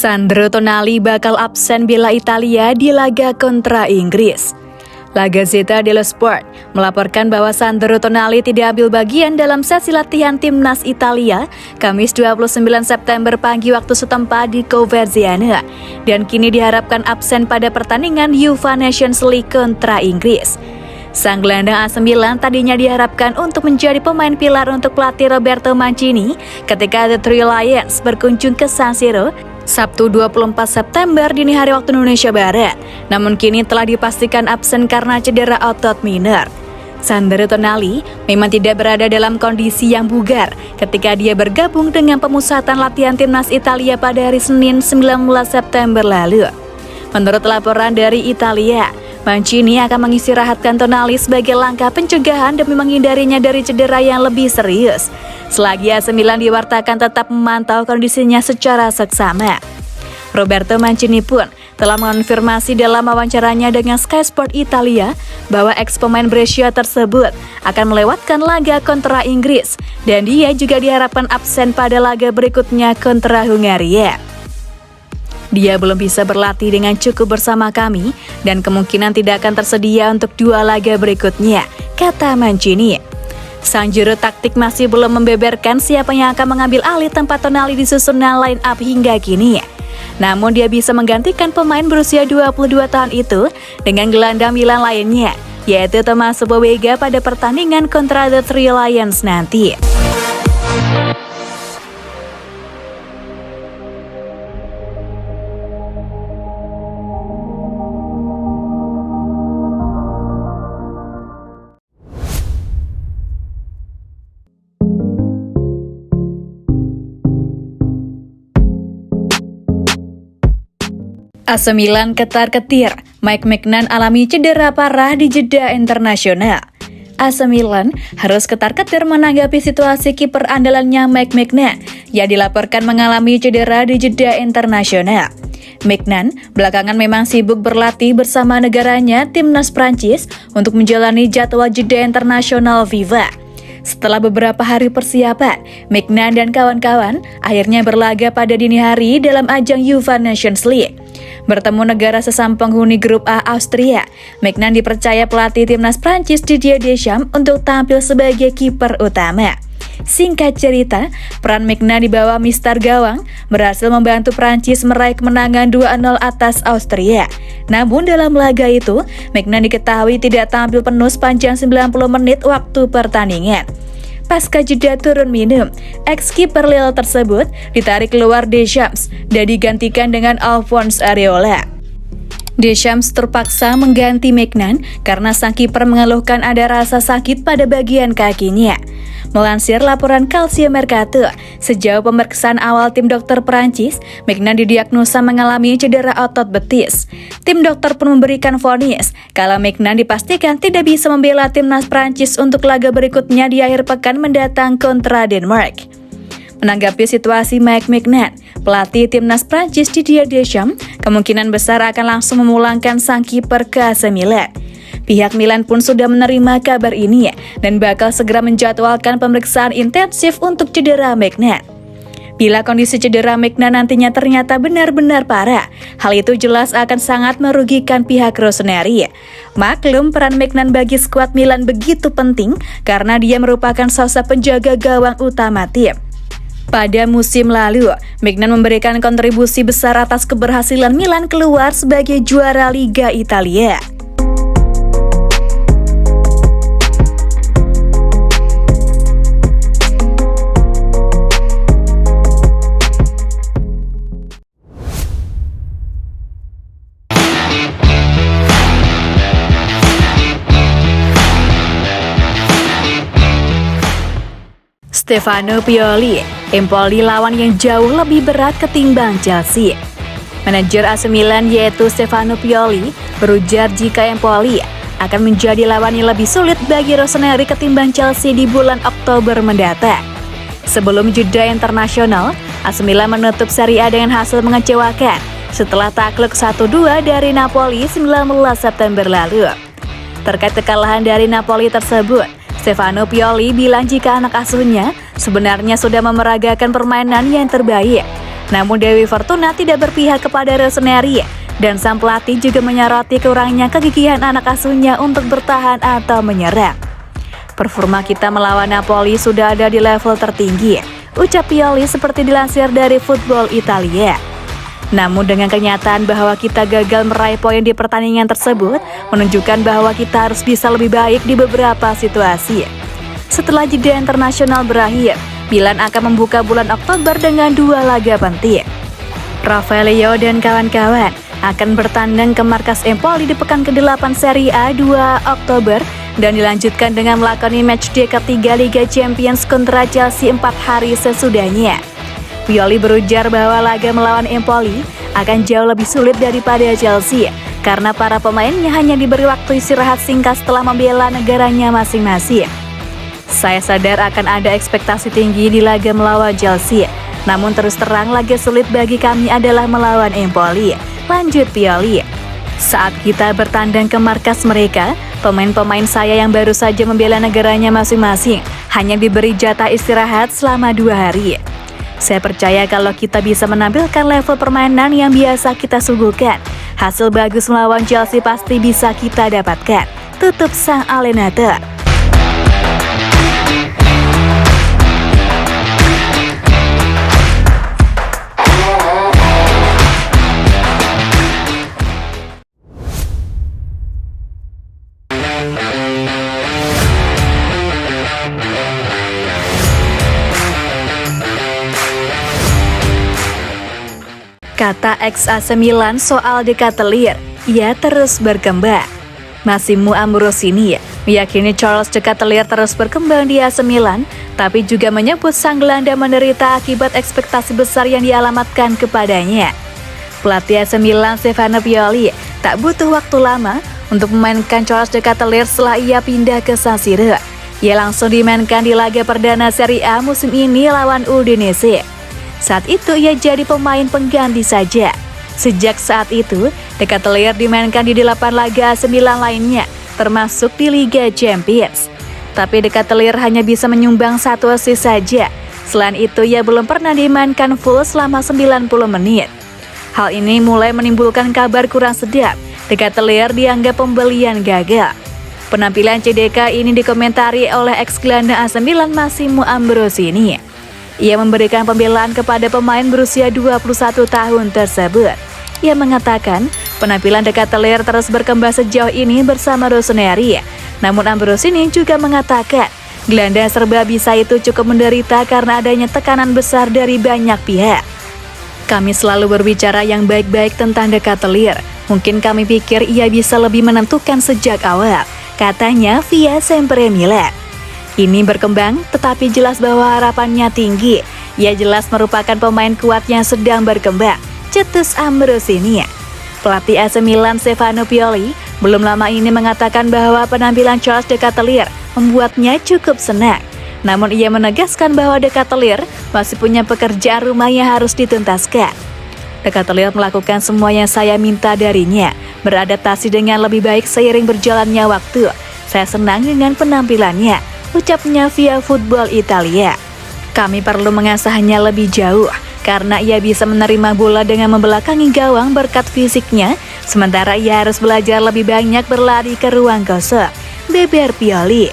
Sandro Tonali bakal absen bela Italia di laga kontra Inggris. La Gazzetta dello Sport melaporkan bahwa Sandro Tonali tidak ambil bagian dalam sesi latihan timnas Italia Kamis 29 September pagi waktu setempat di Coverziano dan kini diharapkan absen pada pertandingan UEFA Nations League kontra Inggris. Sang gelandang AC Milan tadinya diharapkan untuk menjadi pemain pilar untuk pelatih Roberto Mancini ketika The Three Lions berkunjung ke San Siro Sabtu 24 September dini hari waktu Indonesia Barat, namun kini telah dipastikan absen karena cedera otot minor. Sandro Tonali memang tidak berada dalam kondisi yang bugar ketika dia bergabung dengan pemusatan latihan timnas Italia pada hari Senin 19 September lalu. Menurut laporan dari Italia, Mancini akan mengistirahatkan Tonali sebagai langkah pencegahan demi menghindarinya dari cedera yang lebih serius. Selagi AC Milan diwartakan tetap memantau kondisinya secara seksama. Roberto Mancini pun telah mengonfirmasi dalam wawancaranya dengan Sky Sport Italia bahwa ex-pemain Brescia tersebut akan melewatkan laga kontra Inggris dan dia juga diharapkan absen pada laga berikutnya kontra Hungaria. Dia belum bisa berlatih dengan cukup bersama kami dan kemungkinan tidak akan tersedia untuk dua laga berikutnya, kata Mancini. Sang juru taktik masih belum membeberkan siapa yang akan mengambil alih tempat Tonali di susunan line up hingga kini. Namun dia bisa menggantikan pemain berusia 22 tahun itu dengan gelandang Milan lainnya, yaitu Tommaso Pobega pada pertandingan kontra The Three Lions nanti. AC Milan ketar-ketir, Mike Maignan alami cedera parah di jeda internasional. AC Milan harus ketar-ketir menanggapi situasi kiper andalannya Mike Maignan yang dilaporkan mengalami cedera di jeda internasional. Maignan belakangan memang sibuk berlatih bersama negaranya timnas Prancis untuk menjalani jadwal jeda internasional FIFA. Setelah beberapa hari persiapan, Maignan dan kawan-kawan akhirnya berlaga pada dini hari dalam ajang UEFA Nations League. Bertemu negara sesama penghuni grup A Austria, Maignan dipercaya pelatih timnas Prancis Didier Deschamps untuk tampil sebagai kiper utama. Singkat cerita, peran Maignan di bawah Mister Gawang berhasil membantu Prancis meraih kemenangan 2-0 atas Austria. Namun dalam laga itu, Maignan diketahui tidak tampil penuh sepanjang 90 menit waktu pertandingan. Pasca jeda turun minum, ex-kiper Lille tersebut ditarik keluar Deschamps dan digantikan dengan Alphonse Areola. Deschamps terpaksa mengganti Maignan karena sang kiper mengeluhkan ada rasa sakit pada bagian kakinya. Melansir laporan Calcio Mercato, sejauh pemeriksaan awal tim dokter Perancis, Maignan didiagnosa mengalami cedera otot betis. Tim dokter pun memberikan vonis kalau Maignan dipastikan tidak bisa membela timnas Perancis untuk laga berikutnya di akhir pekan mendatang kontra Denmark. Menanggapi situasi Mike Maignan, pelatih timnas Prancis Didier Deschamps kemungkinan besar akan langsung memulangkan sang kiper ke AC Milan. Pihak Milan pun sudah menerima kabar ini dan bakal segera menjadwalkan pemeriksaan intensif untuk cedera Maignan. Bila kondisi cedera Maignan nantinya ternyata benar-benar parah, hal itu jelas akan sangat merugikan pihak Rossoneri. Maklum peran Maignan bagi skuad Milan begitu penting karena dia merupakan sosok penjaga gawang utama tim. Pada musim lalu, Maignan memberikan kontribusi besar atas keberhasilan Milan keluar sebagai juara Liga Italia. Stefano Pioli, Empoli lawan yang jauh lebih berat ketimbang Chelsea. Manajer AC Milan yaitu Stefano Pioli berujar jika Empoli akan menjadi lawan yang lebih sulit bagi Rossoneri ketimbang Chelsea di bulan Oktober mendatang. Sebelum jeda internasional, AC Milan menutup Serie A dengan hasil mengecewakan setelah takluk 1-2 dari Napoli 19 September lalu. Terkait kekalahan dari Napoli tersebut, Stefano Pioli bilang jika anak asuhnya sebenarnya sudah memeragakan permainan yang terbaik. Namun Dewi Fortuna tidak berpihak kepada Rosemary, dan sang pelatih juga menyoroti kurangnya kegigihan anak asuhnya untuk bertahan atau menyerang. Performa kita melawan Napoli sudah ada di level tertinggi, ucap Pioli seperti dilansir dari Football Italia. Namun dengan kenyataan bahwa kita gagal meraih poin di pertandingan tersebut, menunjukkan bahwa kita harus bisa lebih baik di beberapa situasi. Setelah jeda internasional berakhir, Milan akan membuka bulan Oktober dengan 2 laga penting. Rafael Leao dan kawan-kawan akan bertandang ke markas Empoli di pekan ke-8 Serie A 2 Oktober dan dilanjutkan dengan melakoni matchday ketiga Liga Champions kontra Chelsea 4 hari sesudahnya. Pioli berujar bahwa laga melawan Empoli akan jauh lebih sulit daripada Chelsea karena para pemainnya hanya diberi waktu istirahat singkat setelah membela negaranya masing-masing. Saya sadar akan ada ekspektasi tinggi di laga melawan Chelsea, namun terus terang laga sulit bagi kami adalah melawan Empoli, lanjut Pioli. Saat kita bertandang ke markas mereka, pemain-pemain saya yang baru saja membela negaranya masing-masing hanya diberi jatah istirahat selama 2 hari. Saya percaya kalau kita bisa menampilkan level permainan yang biasa kita suguhkan, hasil bagus melawan Chelsea pasti bisa kita dapatkan, tutup sang Allenatор. Kata ex AC Milan soal De Ketelaere, ia terus berkembang. Massimo Ambrosini meyakini Charles De Ketelaere terus berkembang di AC Milan, tapi juga menyebut sang gelandang menderita akibat ekspektasi besar yang dialamatkan kepadanya. Pelatih AC Milan Stefano Pioli tak butuh waktu lama untuk memainkan Charles De Ketelaere setelah ia pindah ke San Siro. Ia langsung dimainkan di laga perdana Serie A musim ini lawan Udinese. Saat itu ia jadi pemain pengganti saja. Sejak saat itu, De Ketelaere dimainkan di 8 laga AC Milan lainnya, termasuk di Liga Champions. Tapi De Ketelaere hanya bisa menyumbang 1 assist saja. Selain itu, ia belum pernah dimainkan full selama 90 menit. Hal ini mulai menimbulkan kabar kurang sedap. De Ketelaere dianggap pembelian gagal. Penampilan CDK ini dikomentari oleh ex-gelandang AC Milan Massimo Ambrosini. Ia memberikan pembelaan kepada pemain berusia 21 tahun tersebut. Ia mengatakan, penampilan De Ketelaere terus berkembang sejauh ini bersama Rosemary. Namun Ambrosini juga mengatakan, gelandang serba bisa itu cukup menderita karena adanya tekanan besar dari banyak pihak. Kami selalu berbicara yang baik-baik tentang De Ketelaere. Mungkin kami pikir ia bisa lebih menentukan sejak awal, katanya via Sempre Milan. Ini berkembang, tetapi jelas bahwa harapannya tinggi. Ia jelas merupakan pemain kuat yang sedang berkembang, cetus Ambrosini. Pelatih AC Milan Stefano Pioli belum lama ini mengatakan bahwa penampilan Charles De Ketelaere membuatnya cukup senang. Namun ia menegaskan bahwa De Ketelaere masih punya pekerjaan rumah yang harus dituntaskan. De Ketelaere melakukan semua yang saya minta darinya, beradaptasi dengan lebih baik seiring berjalannya waktu. Saya senang dengan penampilannya, ucapnya via Football Italia. Kami perlu mengasahnya lebih jauh, karena ia bisa menerima bola dengan membelakangi gawang berkat fisiknya, sementara ia harus belajar lebih banyak berlari ke ruang kosong, beber Pioli.